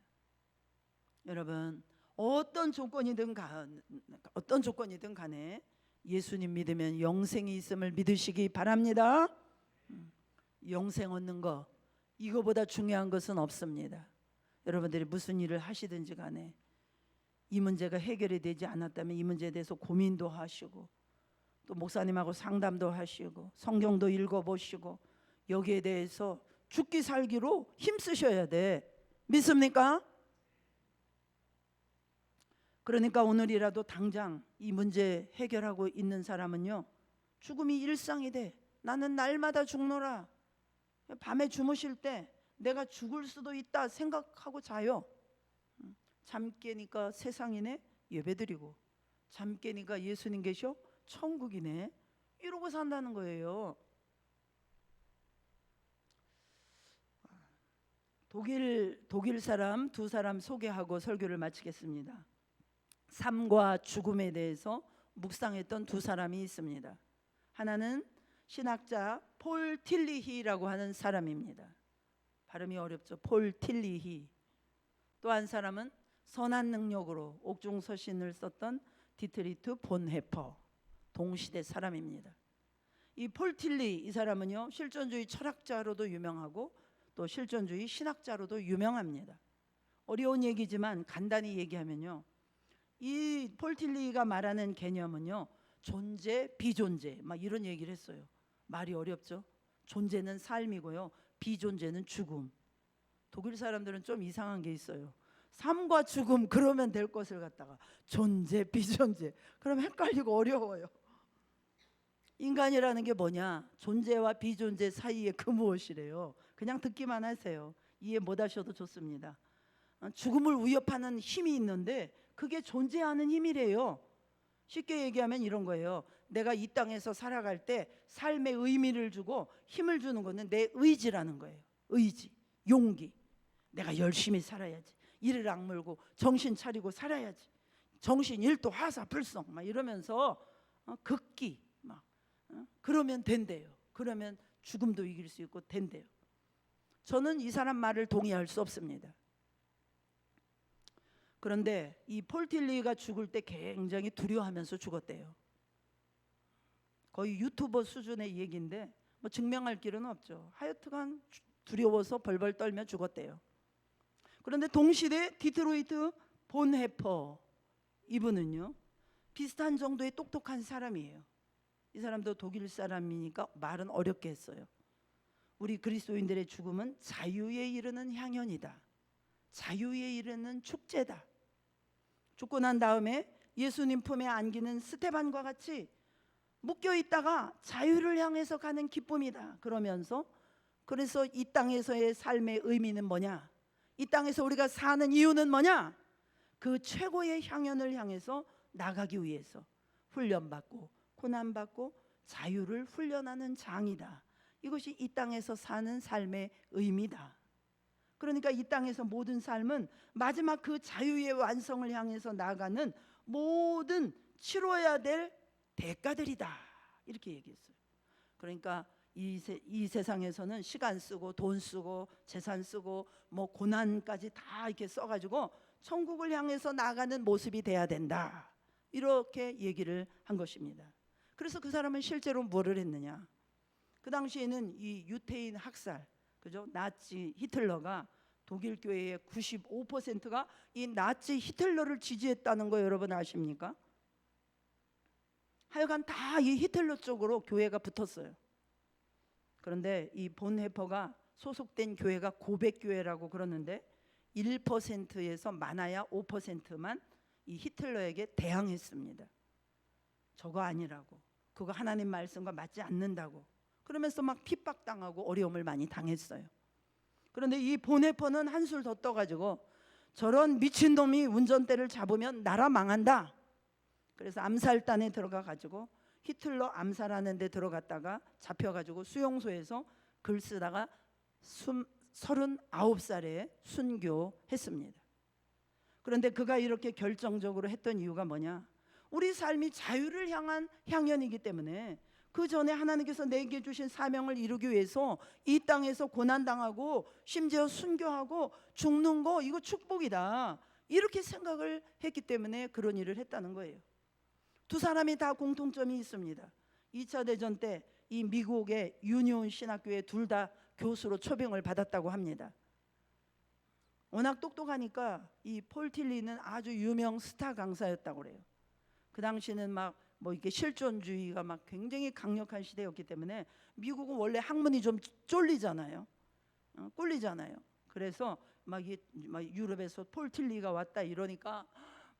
여러분, 어떤 조건이든 간에 예수님 믿으면 영생이 있음을 믿으시기 바랍니다. 영생 얻는 거, 이거보다 중요한 것은 없습니다. 여러분들이 무슨 일을 하시든지 간에 이 문제가 해결이 되지 않았다면 이 문제에 대해서 고민도 하시고 또 목사님하고 상담도 하시고 성경도 읽어보시고 여기에 대해서 죽기 살기로 힘쓰셔야 돼. 믿습니까? 그러니까 오늘이라도 당장 이 문제 해결하고 있는 사람은요, 죽음이 일상이 돼. 나는 날마다 죽노라. 밤에 주무실 때 내가 죽을 수도 있다 생각하고 자요. 잠 깨니까 세상이네, 예배드리고. 잠 깨니까 예수님 계셔, 천국이네, 이러고 산다는 거예요. 독일 사람 두 사람 소개하고 설교를 마치겠습니다. 삶과 죽음에 대해서 묵상했던 두 사람이 있습니다. 하나는 신학자 폴 틸리히라고 하는 사람입니다. 발음이 어렵죠. 폴 틸리히. 또 한 사람은 선한 능력으로 옥중서신을 썼던 디트리트 본헤퍼, 동시대 사람입니다. 이 폴 틸리 이 사람은요, 실존주의 철학자로도 유명하고 또 실존주의 신학자로도 유명합니다. 어려운 얘기지만 간단히 얘기하면요, 이 폴 틸리가 말하는 개념은요, 존재, 비존재 막 이런 얘기를 했어요. 말이 어렵죠. 존재는 삶이고요, 비존재는 죽음. 독일 사람들은 좀 이상한 게 있어요. 삶과 죽음 그러면 될 것을 갖다가 존재, 비존재 그럼 헷갈리고 어려워요. 인간이라는 게 뭐냐? 존재와 비존재 사이의 그 무엇이래요. 그냥 듣기만 하세요. 이해 못 하셔도 좋습니다. 죽음을 위협하는 힘이 있는데 그게 존재하는 힘이래요. 쉽게 얘기하면 이런 거예요. 내가 이 땅에서 살아갈 때 삶의 의미를 주고 힘을 주는 거는 내 의지라는 거예요. 의지, 용기. 내가 열심히 살아야지. 이를 악물고 정신 차리고 살아야지. 정신 일도 화사 불성 막 이러면서 극기 막 그러면 된대요. 그러면 죽음도 이길 수 있고 된대요. 저는 이 사람 말을 동의할 수 없습니다. 그런데 이 폴 틸리가 죽을 때 굉장히 두려워하면서 죽었대요. 거의 유튜버 수준의 얘기인데 뭐 증명할 길은 없죠. 하여튼간 두려워서 벌벌 떨며 죽었대요. 그런데 동시대 디트로이트 본헤퍼 이분은요, 비슷한 정도의 똑똑한 사람이에요. 이 사람도 독일 사람이니까 말은 어렵게 했어요. 우리 그리스도인들의 죽음은 자유에 이르는 향연이다. 자유에 이르는 축제다. 죽고 난 다음에 예수님 품에 안기는 스테반과 같이 묶여 있다가 자유를 향해서 가는 기쁨이다. 그러면서 그래서 이 땅에서의 삶의 의미는 뭐냐? 이 땅에서 우리가 사는 이유는 뭐냐? 그 최고의 향연을 향해서 나가기 위해서 훈련받고 고난받고 자유를 훈련하는 장이다. 이것이 이 땅에서 사는 삶의 의미다. 그러니까 이 땅에서 모든 삶은 마지막 그 자유의 완성을 향해서 나가는 모든 치러야 될 대가들이다. 이렇게 얘기했어요. 그러니까 이 세상에서는 시간 쓰고 돈 쓰고 재산 쓰고 뭐 고난까지 다 이렇게 써가지고 천국을 향해서 나가는 모습이 돼야 된다. 이렇게 얘기를 한 것입니다. 그래서 그 사람은 실제로 뭐를 했느냐? 그 당시에는 이 유태인 학살, 그죠? 나치 히틀러가 독일 교회의 95%가 이 나치 히틀러를 지지했다는 거 여러분 아십니까? 하여간 다 이 히틀러 쪽으로 교회가 붙었어요. 그런데 이 본헤퍼가 소속된 교회가 고백교회라고 그러는데 1%에서 많아야 5%만 이 히틀러에게 대항했습니다. 저거 아니라고, 그거 하나님 말씀과 맞지 않는다고 그러면서 막 핍박당하고 어려움을 많이 당했어요. 그런데 이 본헤퍼는 한술 더 떠가지고 저런 미친놈이 운전대를 잡으면 나라 망한다. 그래서 암살단에 들어가가지고 히틀러 암살하는 데 들어갔다가 잡혀가지고 수용소에서 글 쓰다가 39살에 순교했습니다. 그런데 그가 이렇게 결정적으로 했던 이유가 뭐냐? 우리 삶이 자유를 향한 향연이기 때문에 그 전에 하나님께서 내게 주신 사명을 이루기 위해서 이 땅에서 고난당하고 심지어 순교하고 죽는 거 이거 축복이다. 이렇게 생각을 했기 때문에 그런 일을 했다는 거예요. 두 사람이 다 공통점이 있습니다. 2차 대전 때 이 미국의 유니온 신학교에 둘 다 교수로 초빙을 받았다고 합니다. 워낙 똑똑하니까 이 폴 틸리는 아주 유명 스타 강사였다고 그래요. 그 당시는 막 뭐 이렇게 실존주의가 막 굉장히 강력한 시대였기 때문에 미국은 원래 학문이 좀 쫄리잖아요. 꿀리잖아요. 그래서 막 유럽에서 폴 틸리가 왔다 이러니까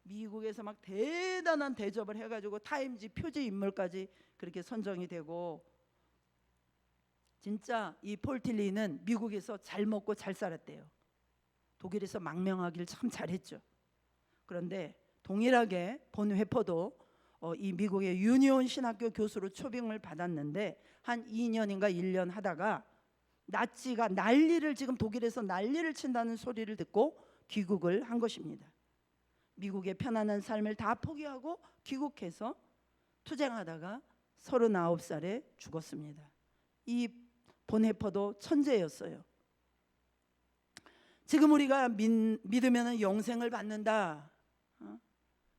미국에서 막 대단한 대접을 해가지고 타임지 표지 인물까지 그렇게 선정이 되고, 진짜 이 폴 틸리는 미국에서 잘 먹고 잘 살았대요. 독일에서 망명하길 참 잘했죠. 그런데 동일하게 본헤퍼도 이 미국의 유니온 신학교 교수로 초빙을 받았는데 한 2년인가 1년 하다가 나치가 난리를 지금 독일에서 난리를 친다는 소리를 듣고 귀국을 한 것입니다. 미국의 편안한 삶을 다 포기하고 귀국해서 투쟁하다가 39살에 죽었습니다. 이 보네퍼도 천재였어요. 지금 우리가 믿으면 영생을 받는다,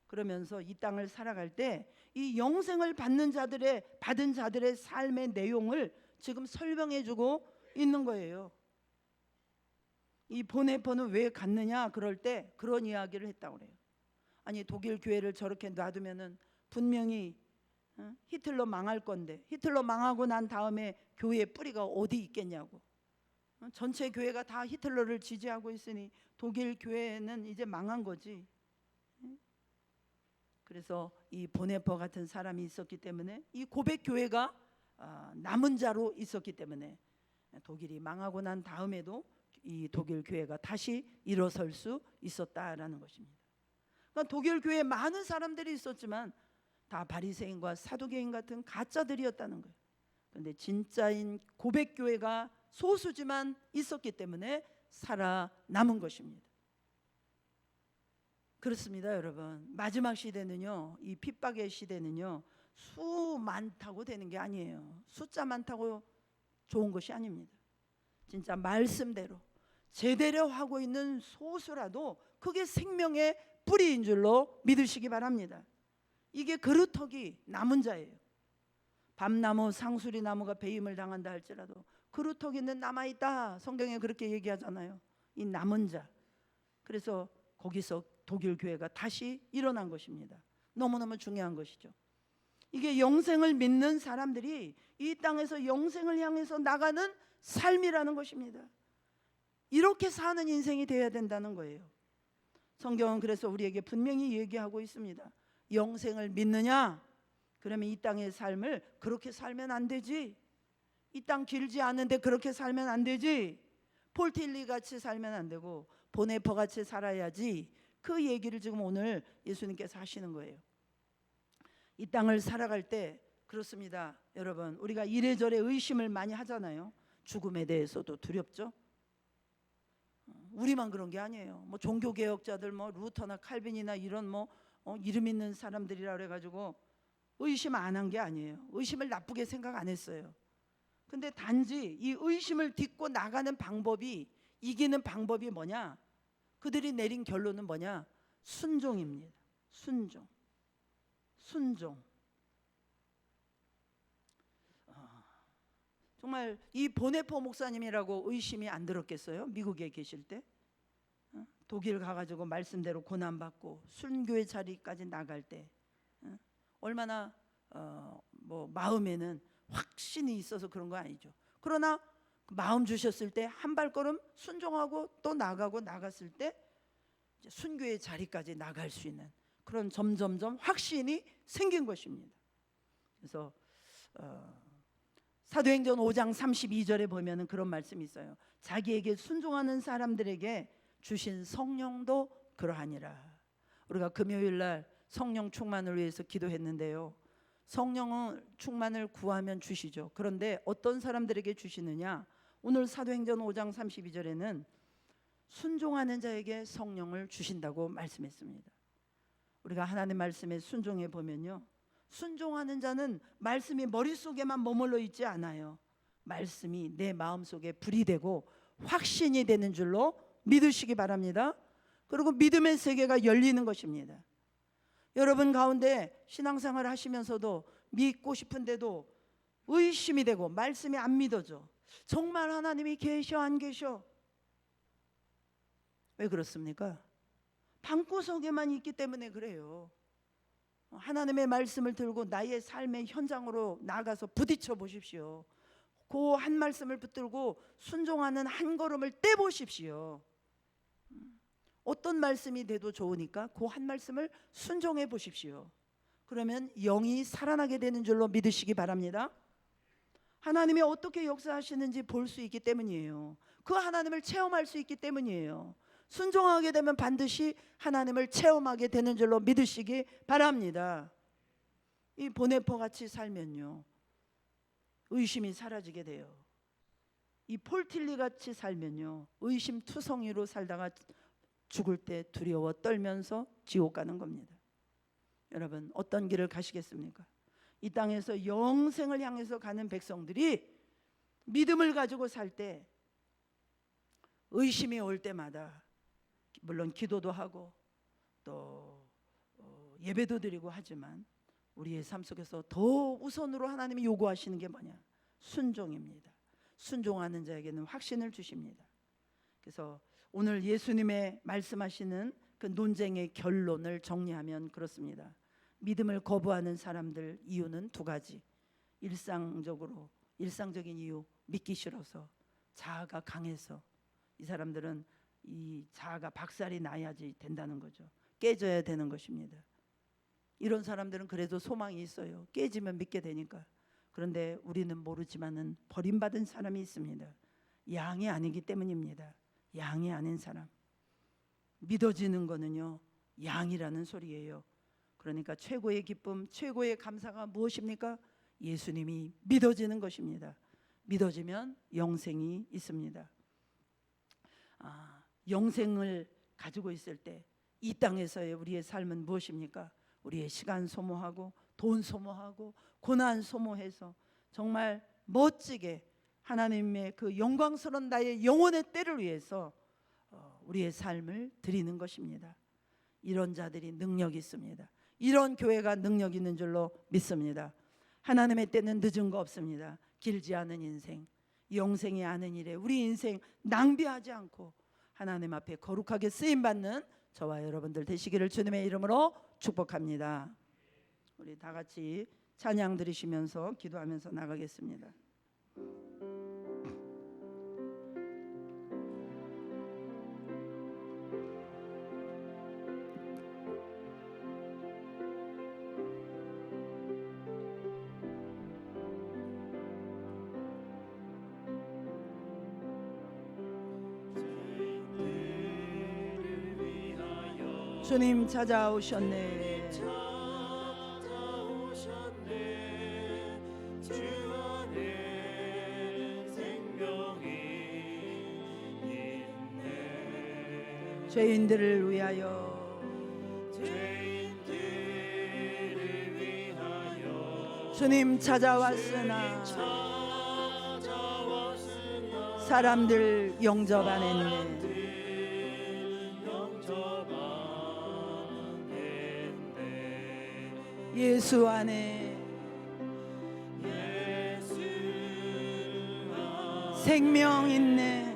그러면서 이 땅을 살아갈 때 이 영생을 받은 자들의 삶의 내용을 지금 설명해주고 있는 거예요. 이 보네퍼는 왜 갔느냐 그럴 때 그런 이야기를 했다고 그래요. 아니 독일 교회를 저렇게 놔두면은 분명히 히틀러 망할 건데, 히틀러 망하고 난 다음에 교회의 뿌리가 어디 있겠냐고. 전체 교회가 다 히틀러를 지지하고 있으니 독일 교회는 이제 망한 거지. 그래서 이 보네퍼 같은 사람이 있었기 때문에, 이 고백 교회가 남은 자로 있었기 때문에 독일이 망하고 난 다음에도 이 독일 교회가 다시 일어설 수 있었다라는 것입니다. 그러니까 독일 교회에 많은 사람들이 있었지만 다 바리새인과 사두개인 같은 가짜들이었다는 거예요. 그런데 진짜인 고백 교회가 소수지만 있었기 때문에 살아남은 것입니다. 그렇습니다, 여러분. 마지막 시대는요, 이 핍박의 시대는요, 수 많다고 되는 게 아니에요. 숫자 많다고 좋은 것이 아닙니다. 진짜 말씀대로 제대로 하고 있는 소수라도 그게 생명의 뿌리인 줄로 믿으시기 바랍니다. 이게 그루터기 남은 자예요. 밤나무 상수리 나무가 배임을 당한다 할지라도 그루터기는 남아있다, 성경에 그렇게 얘기하잖아요. 이 남은 자. 그래서 거기서 독일 교회가 다시 일어난 것입니다. 너무너무 중요한 것이죠. 이게 영생을 믿는 사람들이 이 땅에서 영생을 향해서 나가는 삶이라는 것입니다. 이렇게 사는 인생이 되어야 된다는 거예요. 성경은 그래서 우리에게 분명히 얘기하고 있습니다. 영생을 믿느냐? 그러면 이 땅의 삶을 그렇게 살면 안 되지. 이 땅 길지 않은데 그렇게 살면 안 되지. 폴틸리 같이 살면 안 되고 보네퍼 같이 살아야지. 그 얘기를 지금 오늘 예수님께서 하시는 거예요. 이 땅을 살아갈 때 그렇습니다. 여러분, 우리가 이래저래 의심을 많이 하잖아요. 죽음에 대해서도 두렵죠. 우리만 그런 게 아니에요. 뭐 종교개혁자들, 뭐 루터나 칼빈이나 이런 이름 있는 사람들이라 그래가지고 의심 안 한 게 아니에요. 의심을 나쁘게 생각 안 했어요. 근데 단지 이 의심을 딛고 나가는 방법이, 이기는 방법이 뭐냐? 그들이 내린 결론은 뭐냐? 순종입니다. 순종. 정말 이 보네퍼 목사님이라고 의심이 안 들었겠어요? 미국에 계실 때 독일 가가지고 말씀대로 고난받고 순교의 자리까지 나갈 때 얼마나 마음에는 확신이 있어서 그런 거 아니죠. 그러나 마음 주셨을 때 한 발걸음 순종하고 또 나갔을 때 이제 순교의 자리까지 나갈 수 있는 그런 점점점 확신이 생긴 것입니다. 그래서 사도행전 5장 32절에 보면은 그런 말씀이 있어요. 자기에게 순종하는 사람들에게 주신 성령도 그러하니라. 우리가 금요일 날 성령 충만을 위해서 기도했는데요. 성령 충만을 구하면 주시죠. 그런데 어떤 사람들에게 주시느냐? 오늘 사도행전 5장 32절에는 순종하는 자에게 성령을 주신다고 말씀했습니다. 우리가 하나님 말씀에 순종해 보면요, 순종하는 자는 말씀이 머릿속에만 머물러 있지 않아요. 말씀이 내 마음속에 불이 되고 확신이 되는 줄로 믿으시기 바랍니다. 그리고 믿음의 세계가 열리는 것입니다. 여러분 가운데 신앙생활 하시면서도 믿고 싶은데도 의심이 되고 말씀이 안 믿어져. 정말 하나님이 계셔 안 계셔? 왜 그렇습니까? 방구석에만 있기 때문에 그래요. 하나님의 말씀을 들고 나의 삶의 현장으로 나가서 부딪혀 보십시오. 그 한 말씀을 붙들고 순종하는 한 걸음을 떼보십시오. 어떤 말씀이 돼도 좋으니까 그 한 말씀을 순종해 보십시오. 그러면 영이 살아나게 되는 줄로 믿으시기 바랍니다. 하나님이 어떻게 역사하시는지 볼 수 있기 때문이에요. 그 하나님을 체험할 수 있기 때문이에요. 순종하게 되면 반드시 하나님을 체험하게 되는 줄로 믿으시기 바랍니다. 이 보네퍼 같이 살면요, 의심이 사라지게 돼요. 이 폴틸리 같이 살면요, 의심투성이로 살다가 죽을 때 두려워 떨면서 지옥 가는 겁니다. 여러분 어떤 길을 가시겠습니까? 이 땅에서 영생을 향해서 가는 백성들이 믿음을 가지고 살 때 의심이 올 때마다 물론 기도도 하고 또 예배도 드리고 하지만 우리의 삶 속에서 더 우선으로 하나님이 요구하시는 게 뭐냐? 순종입니다. 순종하는 자에게는 확신을 주십니다. 그래서 오늘 예수님의 말씀하시는 그 논쟁의 결론을 정리하면 그렇습니다. 믿음을 거부하는 사람들 이유는 두 가지. 일상적인 이유, 믿기 싫어서, 자아가 강해서. 이 사람들은 이 자아가 박살이 나야지 된다는 거죠. 깨져야 되는 것입니다. 이런 사람들은 그래도 소망이 있어요. 깨지면 믿게 되니까. 그런데 우리는 모르지만은 버림받은 사람이 있습니다. 양이 아니기 때문입니다. 양이 아닌 사람. 믿어지는 거는요, 양이라는 소리예요. 그러니까 최고의 기쁨, 최고의 감사가 무엇입니까? 예수님이 믿어지는 것입니다. 믿어지면 영생이 있습니다. 영생을 가지고 있을 때 이 땅에서의 우리의 삶은 무엇입니까? 우리의 시간 소모하고 돈 소모하고 고난 소모해서 정말 멋지게 하나님의 그 영광스러운 나의 영혼의 때를 위해서 우리의 삶을 드리는 것입니다. 이런 자들이 능력이 있습니다. 이런 교회가 능력 있는 줄로 믿습니다. 하나님의 때는 늦은 거 없습니다. 길지 않은 인생, 영생이 아는 일에 우리 인생 낭비하지 않고 하나님 앞에 거룩하게 쓰임받는 저와 여러분들 되시기를 주님의 이름으로 축복합니다. 우리 다 같이 찬양 들으시면서 기도하면서 나가겠습니다. 주님 찾아오셨네. 주 안에 생명이 있네. 죄인들을 위하여 주님 찾아왔으나 사람들 영접 안 했네. 예수 안에 생명 있네.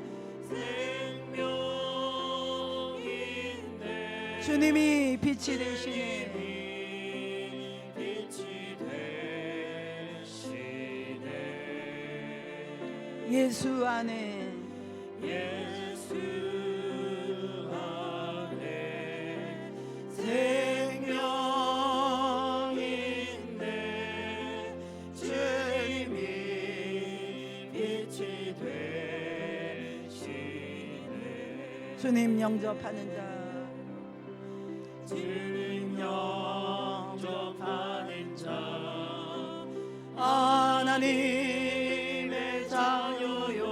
주님이 빛이 되시네. 예수 안에 생명 있네. 주님이 빛이 되시네. 주님 영접하는 자, 주님 영접하는 자, 하나님의 자녀요.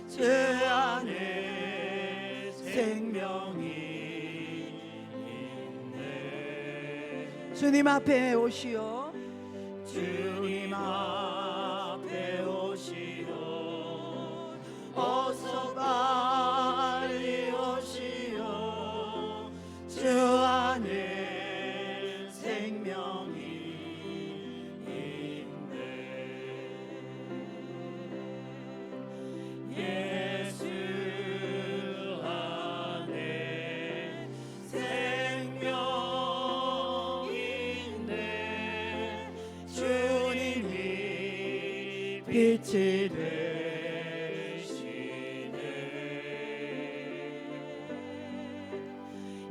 주 안에 생명이 있네. 주님 앞에 오시오. 주님 앞에 오시오. 어서 빨리 오시오. 주 안에 생명이 있네. 예수 안에 생명 있네. 주님이 빛이 되시네.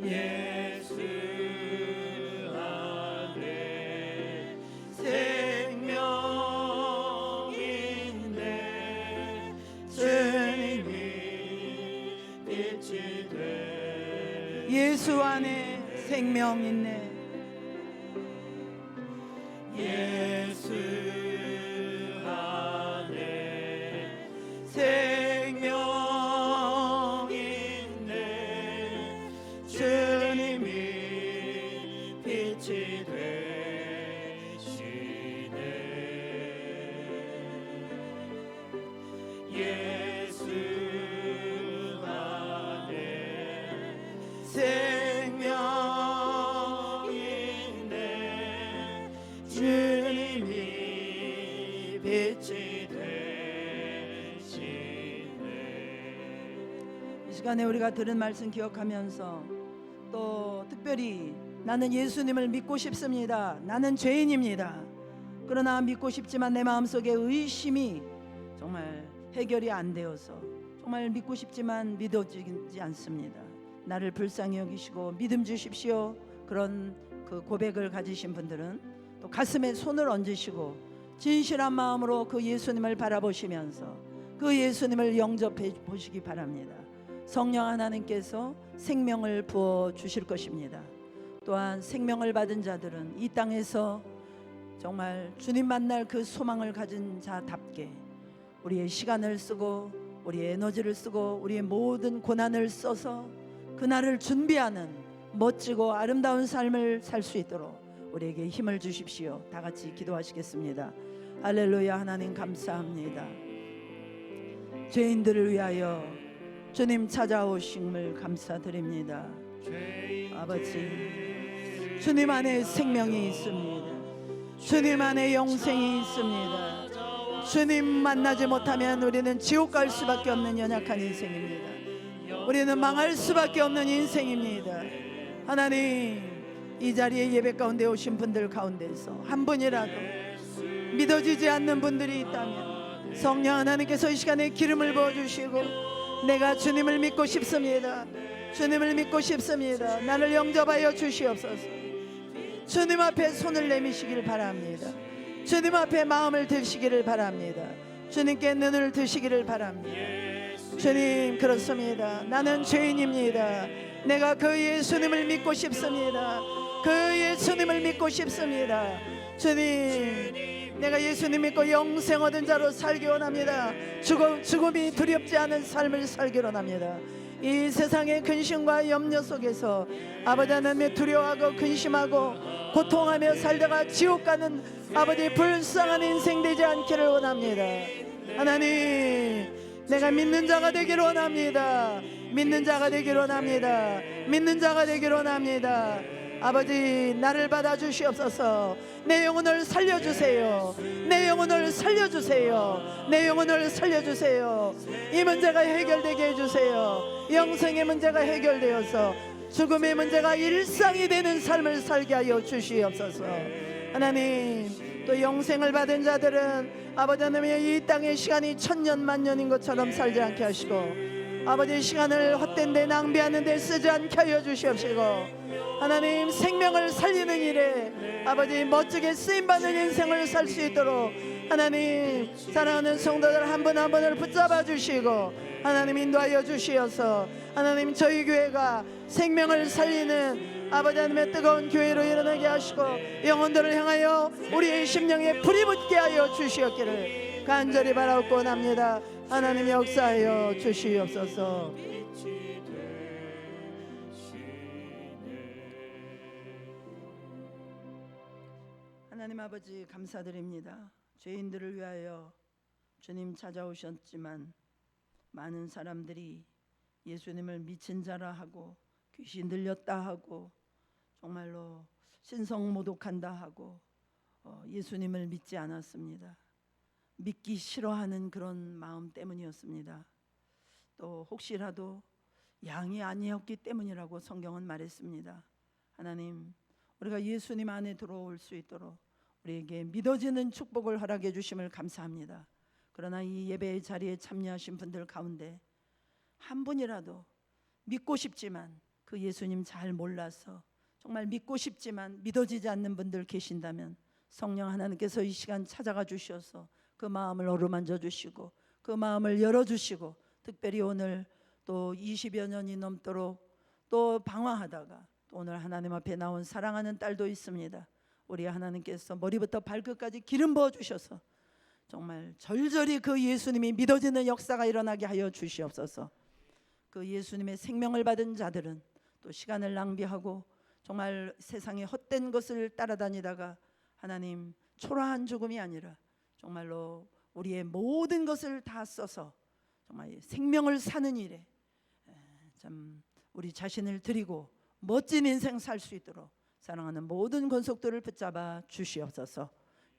예수 안에 생명 있네. 주님이 빛이 되시네. 예수 안에 생명 있네. 예수 안에 생명 있네. 주님이 빛이 되시네. 시간에 우리가 들은 말씀 기억하면서 또 특별히 나는 예수님을 믿고 싶습니다. 나는 죄인입니다. 그러나 믿고 싶지만 내 마음속에 의심이 정말 해결이 안 되어서 정말 믿고 싶지만 믿어지지 않습니다. 나를 불쌍히 여기시고 믿음 주십시오. 그런 그 고백을 가지신 분들은 또 가슴에 손을 얹으시고 진실한 마음으로 그 예수님을 바라보시면서 그 예수님을 영접해 보시기 바랍니다. 성령 하나님께서 생명을 부어 주실 것입니다. 또한 생명을 받은 자들은 이 땅에서 정말 주님 만날 그 소망을 가진 자답게 우리의 시간을 쓰고 우리의 에너지를 쓰고 우리의 모든 고난을 써서 그날을 준비하는 멋지고 아름다운 삶을 살 수 있도록 우리에게 힘을 주십시오. 다 같이 기도하시겠습니다. 할렐루야. 하나님 감사합니다. 죄인들을 위하여 주님 찾아오심을 감사드립니다. 아버지, 주님 안에 생명이 있습니다. 주님 안에 영생이 있습니다. 주님 만나지 못하면 우리는 지옥 갈 수밖에 없는 연약한 인생입니다. 우리는 망할 수밖에 없는 인생입니다. 하나님, 이 자리에 예배 가운데 오신 분들 가운데서 한 분이라도 믿어지지 않는 분들이 있다면 성령 하나님께서 이 시간에 기름을 부어주시고 내가 주님을 믿고 싶습니다. 주님을 믿고 싶습니다. 나를 영접하여 주시옵소서. 주님 앞에 손을 내미시길 바랍니다. 주님 앞에 마음을 드시기를 바랍니다. 주님께 눈을 드시기를 바랍니다. 주님, 그렇습니다. 나는 죄인입니다. 내가 그 예수님을 믿고 싶습니다. 그 예수님을 믿고 싶습니다. 주님, 내가 예수님 믿고 영생 얻은 자로 살기 원합니다. 죽음이 두렵지 않은 삶을 살기 원합니다. 이 세상의 근심과 염려 속에서 아버지 하나님의 두려워하고 근심하고 고통하며 살다가 지옥 가는 아버지 불쌍한 인생 되지 않기를 원합니다. 하나님, 내가 믿는 자가 되기를 원합니다. 믿는 자가 되기를 원합니다. 믿는 자가 되기를 원합니다. 아버지, 나를 받아주시옵소서. 내 영혼을 살려주세요. 내 영혼을 살려주세요. 내 영혼을 살려주세요. 이 문제가 해결되게 해주세요. 영생의 문제가 해결되어서 죽음의 문제가 일상이 되는 삶을 살게 하여 주시옵소서. 하나님, 또 영생을 받은 자들은 아버지 하나님의 이 땅의 시간이 천년 만년인 것처럼 살지 않게 하시고 아버지, 시간을 헛된 데 낭비하는 데 쓰지 않게 하여 주시옵시고 하나님, 생명을 살리는 일에 아버지 멋지게 쓰임받는 인생을 살 수 있도록 하나님, 사랑하는 성도들 한 분 한 분을 붙잡아 주시고 하나님 인도하여 주시어서 하나님, 저희 교회가 생명을 살리는 아버지 하나님의 뜨거운 교회로 일어나게 하시고 영혼들을 향하여 우리의 심령에 불이 붙게 하여 주시옵기를 간절히 바라옵고 원합니다. 하나님, 역사하여 주시옵소서. 하나님 아버지, 감사드립니다. 죄인들을 위하여 주님 찾아오셨지만 많은 사람들이 예수님을 미친 자라 하고 귀신 들렸다 하고 정말로 신성모독한다 하고 예수님을 믿지 않았습니다. 믿기 싫어하는 그런 마음 때문이었습니다. 또 혹시라도 양이 아니었기 때문이라고 성경은 말했습니다. 하나님, 우리가 예수님 안에 들어올 수 있도록 우리에게 믿어지는 축복을 허락해 주심을 감사합니다. 그러나 이 예배의 자리에 참여하신 분들 가운데 한 분이라도 믿고 싶지만 그 예수님 잘 몰라서 정말 믿고 싶지만 믿어지지 않는 분들 계신다면 성령 하나님께서 이 시간 찾아가 주셔서 그 마음을 어루만져 주시고 그 마음을 열어주시고 특별히 오늘 또 20여 년이 넘도록 또 방황하다가 또 오늘 하나님 앞에 나온 사랑하는 딸도 있습니다. 우리 하나님께서 머리부터 발끝까지 기름 부어주셔서 정말 절절히 그 예수님이 믿어지는 역사가 일어나게 하여 주시옵소서. 그 예수님의 생명을 받은 자들은 또 시간을 낭비하고 정말 세상의 헛된 것을 따라다니다가 하나님, 초라한 죽음이 아니라 정말로 우리의 모든 것을 다 써서 정말 생명을 사는 일에 참 우리 자신을 드리고 멋진 인생 살 수 있도록 사랑하는 모든 권속들을 붙잡아 주시옵소서.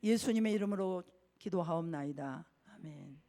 예수님의 이름으로 기도하옵나이다. 아멘.